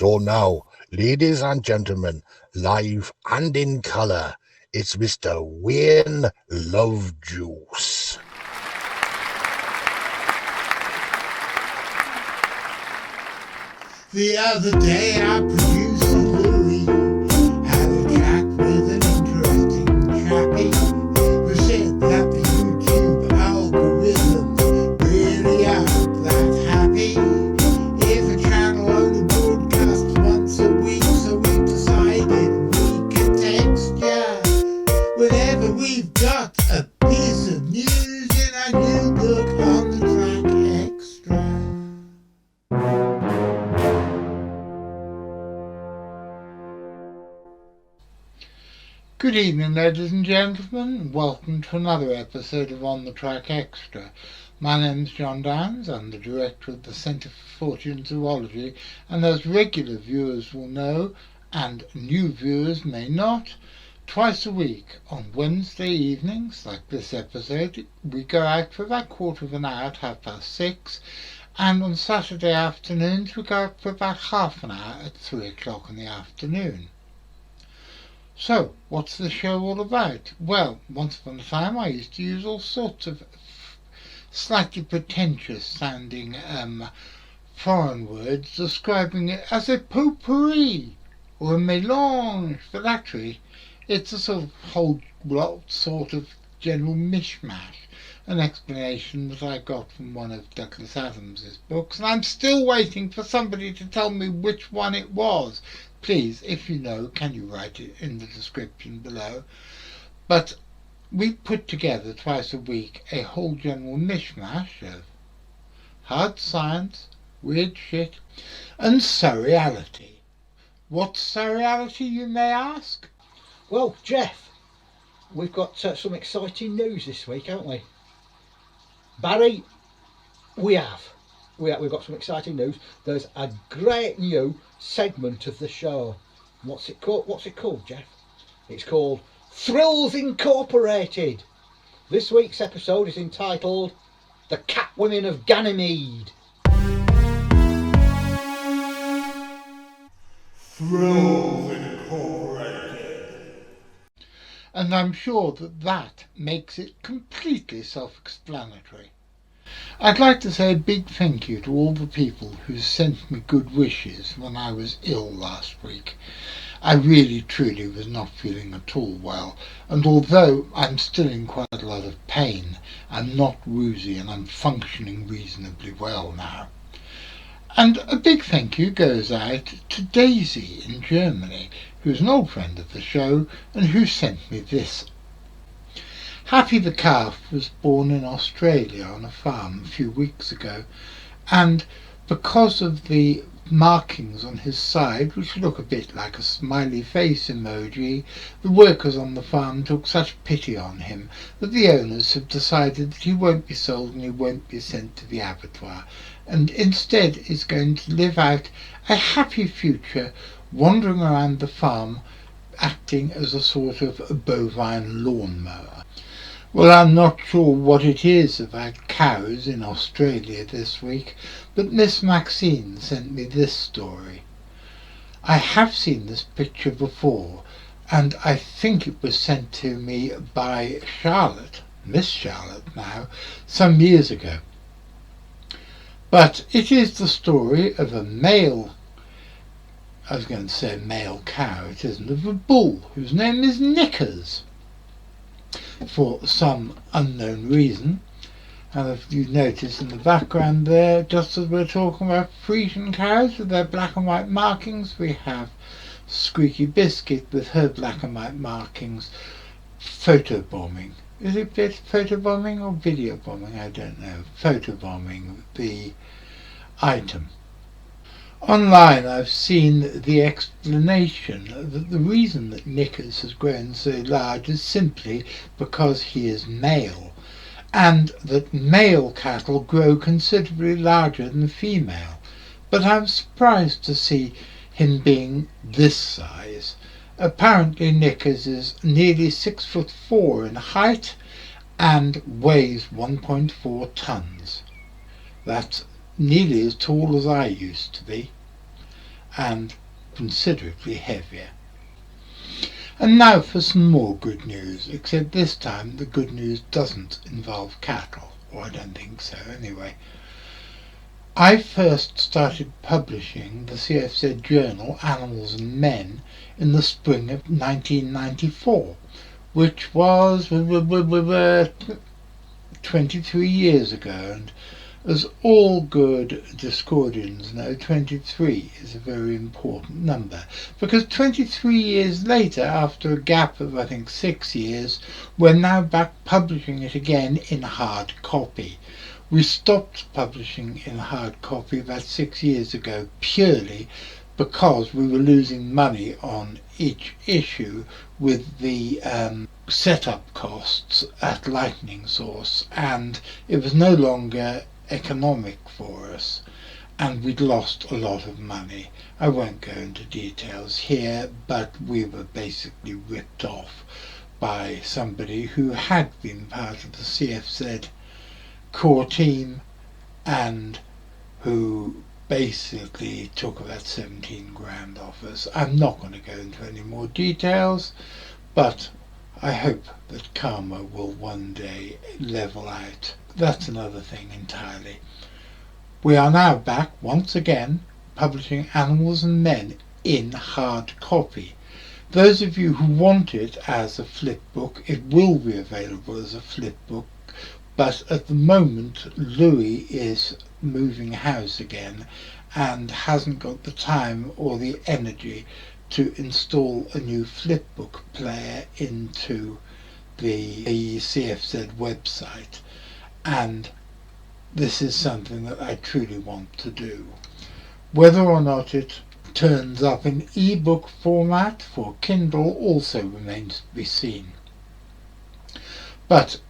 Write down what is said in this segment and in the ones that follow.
So now, ladies and gentlemen, live and in color, it's Mr. Wayne Lovejuice. The other day our producer Louis had a chat with an interesting chappie who said that the YouTube algorithms really aren't that happy if a channel only broadcasts once a week, so we decided we could text ya whenever we've got a piece of news in our new book on the track Xtra. Good evening, ladies and gentlemen. Welcome to another episode of On the Track Extra. My name's John Downs. I'm the director of the Centre for Fortean Zoology, and as regular viewers will know, and new viewers may not, twice a week on Wednesday evenings, like this episode, we go out for about a quarter of an hour at 6:30, and on Saturday afternoons we go out for about half an hour at 3 o'clock in the afternoon. So, what's the show all about? Well, once upon a time I used to use all sorts of slightly pretentious sounding foreign words, describing it as a potpourri or a mélange, but actually it's a sort of whole lot sort of general mishmash, an explanation that I got from one of Douglas Adams's books, and I'm still waiting for somebody to tell me which one it was. Please, if you know, can you write it in the description below? But we put together twice a week a whole general mishmash of hard science, weird shit, and surreality. What's surreality, you may ask? Well, Jeff, we've got some exciting news this week, haven't we? Barry, we've got some exciting news. There's a great new segment of the show. What's it called, Jeff? It's called Thrills Incorporated. This week's episode is entitled The Catwomen of Ganymede. Thrills Incorporated. And I'm sure that makes it completely self-explanatory. I'd like to say a big thank you to all the people who sent me good wishes when I was ill last week. I really truly was not feeling at all well, and although I'm still in quite a lot of pain, I'm not woozy and I'm functioning reasonably well now. And a big thank you goes out to Daisy in Germany, who's an old friend of the show and who sent me this. Happy the calf was born in Australia on a farm a few weeks ago, and because of the markings on his side, which look a bit like a smiley face emoji, the workers on the farm took such pity on him that the owners have decided that he won't be sold and he won't be sent to the abattoir, and instead is going to live out a happy future wandering around the farm acting as a sort of bovine lawnmower. Well, I'm not sure what it is about cows in Australia this week, but Miss Maxine sent me this story. I have seen this picture before, and I think it was sent to me by Charlotte, Miss Charlotte now, some years ago. But it is the story of a male, I was going to say male cow, it isn't, of a bull whose name is Knickers, for some unknown reason. And if you notice in the background there, just as we're talking about Frisian cows with their black and white markings, we have Squeaky Biscuit with her black and white markings photobombing. Is it photobombing or video bombing? I don't know. Photobombing the item. Online I've seen the explanation that the reason that Knickers has grown so large is simply because he is male, and that male cattle grow considerably larger than female. But I'm surprised to see him being this size. Apparently Knickers is nearly 6'4" in height and weighs 1.4 tons. That's nearly as tall as I used to be. and considerably heavier. And now for some more good news, except this time the good news doesn't involve cattle, or I don't think so anyway. I first started publishing the CFZ journal Animals and Men in the spring of 1994, which was 23 years ago, and as all good Discordians know, 23 is a very important number, because 23 years later, after a gap of I think 6 years, we're now back publishing it again in hard copy. We stopped publishing in hard copy about 6 years ago purely because we were losing money on each issue with the setup costs at Lightning Source, and it was no longer economic for us, and we'd lost a lot of money. I won't go into details here, but we were basically ripped off by somebody who had been part of the CFZ core team and who basically took about 17 grand off us. I'm not going to go into any more details, but I hope that karma will one day level out. That's another thing entirely. We are now back once again publishing Animals and Men in hard copy. Those of you who want it as a flip book, it will be available as a flip book, but at the moment Louis is moving house again and hasn't got the time or the energy to install a new flipbook player into the CFZ website, and this is something that I truly want to do. Whether or not it turns up in ebook format for Kindle also remains to be seen. But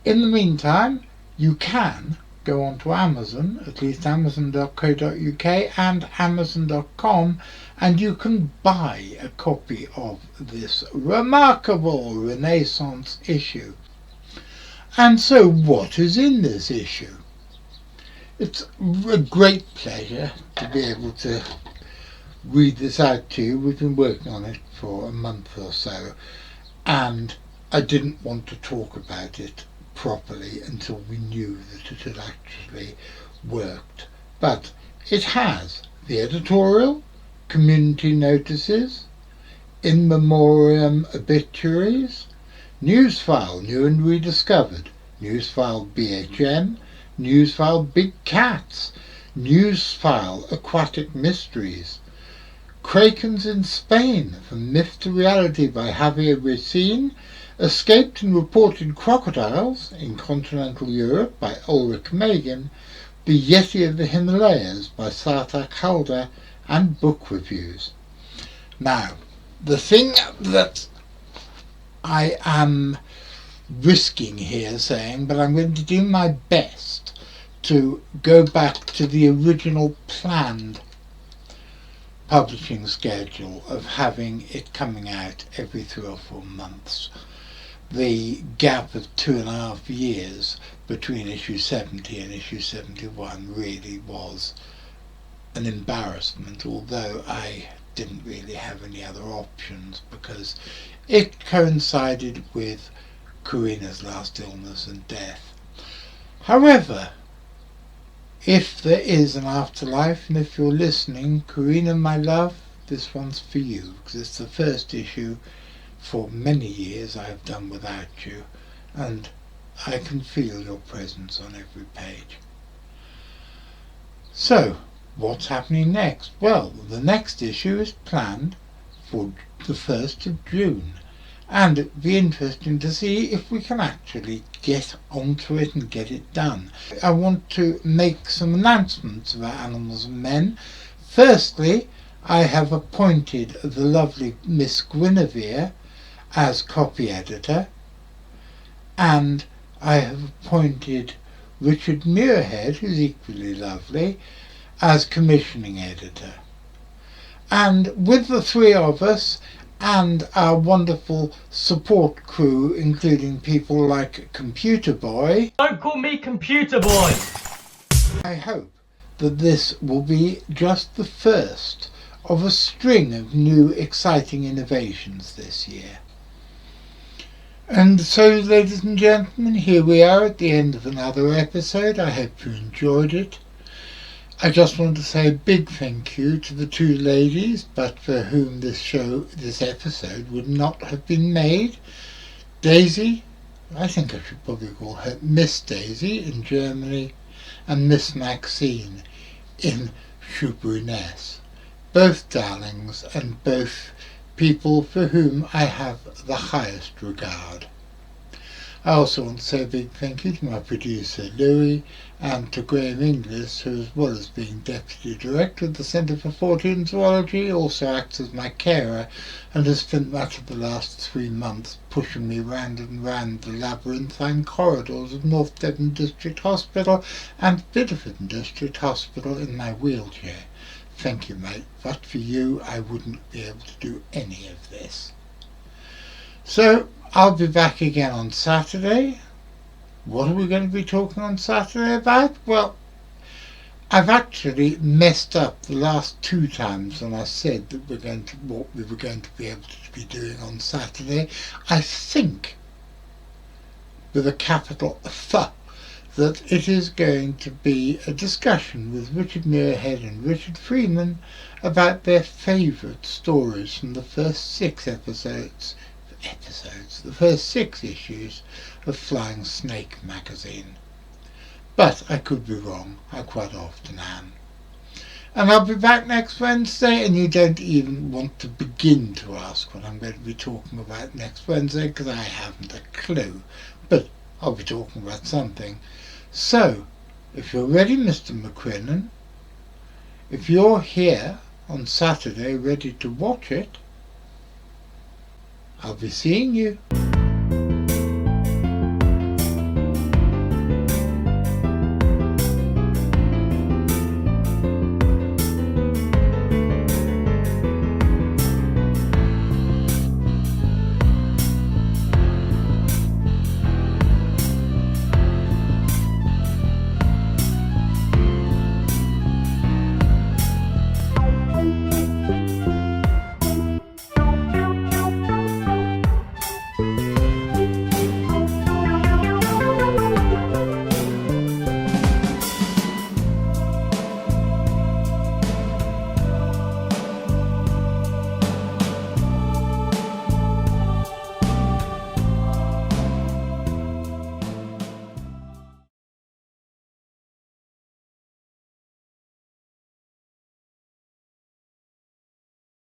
in the meantime, you can go onto Amazon, at least amazon.co.uk and amazon.com, and you can buy a copy of this remarkable Renaissance issue. And so what is in this issue? It's a great pleasure to be able to read this out to you. We've been working on it for a month or so, and I didn't want to talk about it properly until we knew that it had actually worked. But it has the editorial, community notices, in memoriam obituaries, Newsfile, new and rediscovered, Newsfile BHM, Newsfile Bigcat, Newsfile Aquatic Mysteries, Krakens in Spain, From Myth to Reality by Javier Resines, Escaped and Reported Crocodiles in Continental Europe by Ulrich Magin, The Yeti of the Himalayas by Saarthak Halder, and book reviews. Now, the thing that I am risking here saying, but I'm going to do my best to go back to the original planned publishing schedule of having it coming out every 3 or 4 months. The gap of 2.5 years between issue 70 and issue 71 really was an embarrassment, although I didn't really have any other options because it coincided with Karina's last illness and death. However, if there is an afterlife, and if you're listening, Karina, my love, this one's for you, because it's the first issue for many years I have done without you, and I can feel your presence on every page. So, what's happening next? Well, the next issue is planned for the 1st of June, and it'd be interesting to see if we can actually get onto it and get it done. I want to make some announcements about Animals and Men. Firstly, I have appointed the lovely Miss Guinevere as copy editor, and I have appointed Richard Muirhead, who's equally lovely, as commissioning editor. And with the 3 of us and our wonderful support crew, including people like Computer Boy. Don't call me Computer Boy! I hope that this will be just the first of a string of new exciting innovations this year. And so, ladies and gentlemen, here we are at the end of another episode. I hope you enjoyed it. I just want to say a big thank you to the two ladies, but for whom this episode would not have been made. Daisy, I think I should probably call her Miss Daisy in Germany, and Miss Maxine in Schubruness. Both darlings and both people for whom I have the highest regard. I also want to say a big thank you to my producer Louis and to Graham Inglis, who, as well as being Deputy Director of the Centre for Fortean Zoology, also acts as my carer and has spent much of the last 3 months pushing me round and round the labyrinthine corridors of North Devon District Hospital and Biddeford District Hospital in my wheelchair. Thank you, mate. But for you, I wouldn't be able to do any of this. So, I'll be back again on Saturday. What are we going to be talking on Saturday about? Well, I've actually messed up the last 2 times when I said that what we were going to be able to be doing on Saturday. I think, with a capital F, that it is going to be a discussion with Richard Muirhead and Richard Freeman about their favourite stories from the first 6 the first 6 issues of Flying Snake magazine. But I could be wrong, I quite often am. And I'll be back next Wednesday, and you don't even want to begin to ask what I'm going to be talking about next Wednesday, because I haven't a clue. But I'll be talking about something. So, if you're ready, Mr. McQuinlan, if you're here on Saturday ready to watch it, I'll be seeing you.